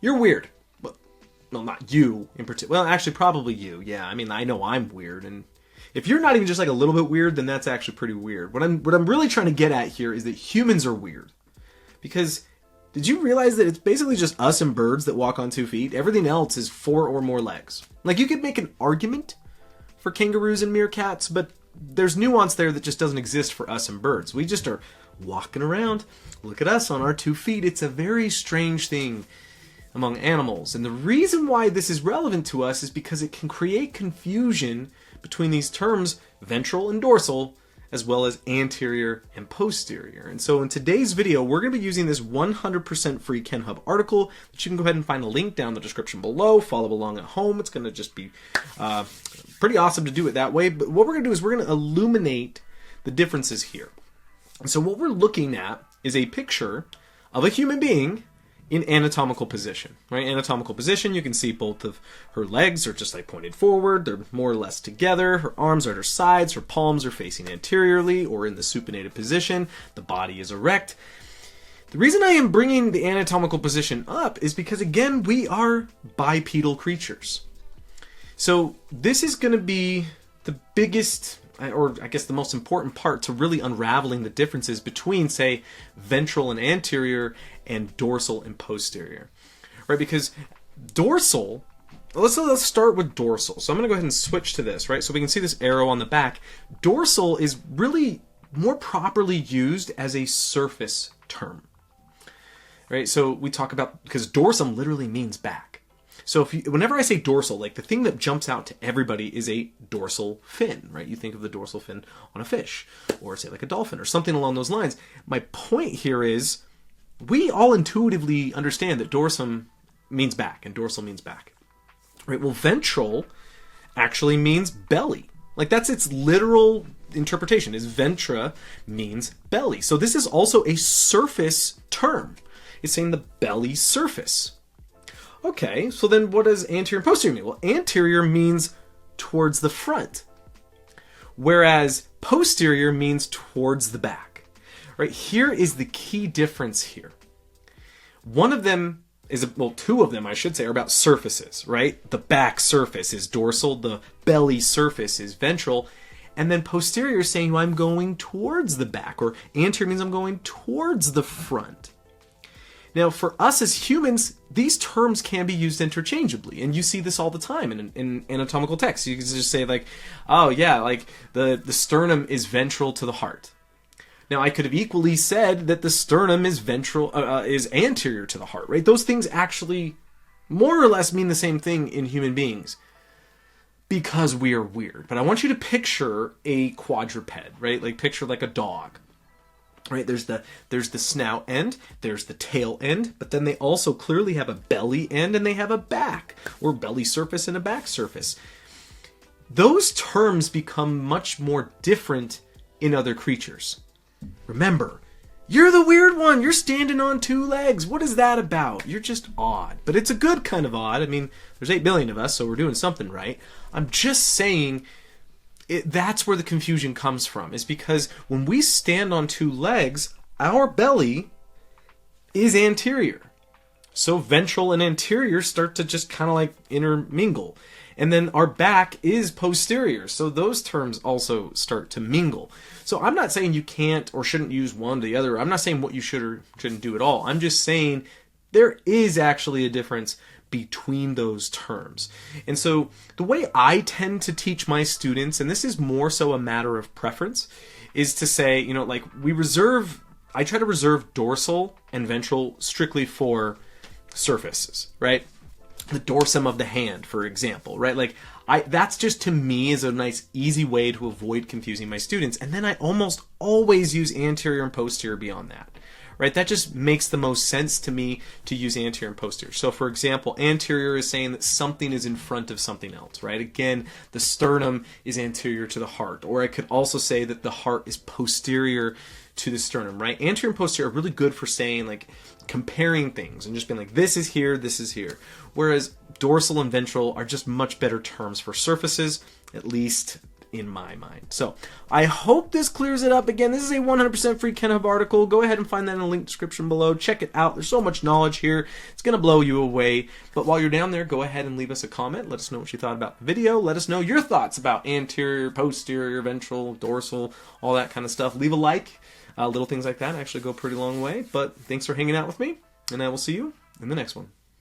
You're weird. Well, not you in particular. Well, actually, probably you. Yeah, I mean, I know I'm weird, and if you're not even just like a little bit weird, then that's actually pretty weird. What I'm really trying to get at here is that humans are weird. Because did you realize that it's basically just us and birds that walk on 2 feet? Everything else is 4 or more legs. Like, you could make an argument for kangaroos and meerkats, but there's nuance there that just doesn't exist for us and birds. We just are walking around. Look at us on our 2 feet. It's a very strange thing among animals. And the reason why this is relevant to us is because it can create confusion between these terms, ventral and dorsal, as well as anterior and posterior. And so in today's video, we're going to be using this 100% free Kenhub article that you can go ahead and find a link down in the description below. Follow along at home. It's going to just be pretty awesome to do it that way. But what we're going to do is we're going to illuminate the differences here. And so what we're looking at is a picture of a human being in anatomical position, right? Anatomical position, you can see both of her legs are just like pointed forward. They're more or less together. Her arms are at her sides. Her palms are facing anteriorly or in the supinated position. The body is erect. The reason I am bringing the anatomical position up is because, again, we are bipedal creatures. So this is going to be the biggest, or I guess the most important part to really unraveling the differences between, say, ventral and anterior and dorsal and posterior, right? Because dorsal, let's start with dorsal. So I'm going to go ahead and switch to this, right? So we can see this arrow on the back. Dorsal is really more properly used as a surface term, right? So we talk about, because dorsum literally means back. So whenever I say dorsal, like the thing that jumps out to everybody is a dorsal fin, right? You think of the dorsal fin on a fish, or say like a dolphin, or something along those lines. My point here is, we all intuitively understand that dorsum means back, and dorsal means back, right? Well, ventral actually means belly. Like, that's its literal interpretation, is ventra means belly. So this is also a surface term. It's saying the belly surface. Okay, so then what does anterior and posterior mean? Well, anterior means towards the front, whereas posterior means towards the back. Right, here is the key difference here. One of them is, well, two of them, I should say, are about surfaces, right? The back surface is dorsal, the belly surface is ventral, and then posterior is saying, well, I'm going towards the back, or anterior means I'm going towards the front. Now, for us as humans, these terms can be used interchangeably, and you see this all the time in anatomical texts. You can just say, like, oh yeah, like the sternum is ventral to the heart. Now, I could have equally said that the sternum is is anterior to the heart, right? Those things actually more or less mean the same thing in human beings because we are weird. But I want you to picture a quadruped, right? Like, picture like a dog, right? There's the snout end, there's the tail end, but then they also clearly have a belly end and they have a back, or belly surface and a back surface. Those terms become much more different in other creatures. Remember, you're the weird one. You're standing on 2 legs. What is that about? You're just odd. But it's a good kind of odd. I mean, there's 8 billion of us, so we're doing something right. I'm just saying that's where the confusion comes from, is because when we stand on 2 legs, our belly is anterior. So ventral and anterior start to just kind of like intermingle. And then our back is posterior. So those terms also start to mingle. So I'm not saying you can't or shouldn't use one or the other. I'm not saying what you should or shouldn't do at all. I'm just saying there is actually a difference between those terms. And so the way I tend to teach my students, and this is more so a matter of preference, is to say, you know, like I try to reserve dorsal and ventral strictly for surfaces, right? The dorsum of the hand, for example, right? Like, that's just, to me, is a nice, easy way to avoid confusing my students. And then I almost always use anterior and posterior beyond that, right? That just makes the most sense to me to use anterior and posterior. So, for example, anterior is saying that something is in front of something else, right? Again, the sternum is anterior to the heart. Or I could also say that the heart is posterior to the sternum, right? Anterior and posterior are really good for saying, like, comparing things and just being like, this is here, this is here. Whereas dorsal and ventral are just much better terms for surfaces, at least in my mind. So I hope this clears it up. Again, this is a 100% free Kenhub article. Go ahead and find that in the link description below. Check it out. There's so much knowledge here. It's going to blow you away. But while you're down there, go ahead and leave us a comment. Let us know what you thought about the video. Let us know your thoughts about anterior, posterior, ventral, dorsal, all that kind of stuff. Leave a like. Little things like that actually go a pretty long way. But thanks for hanging out with me, and I will see you in the next one.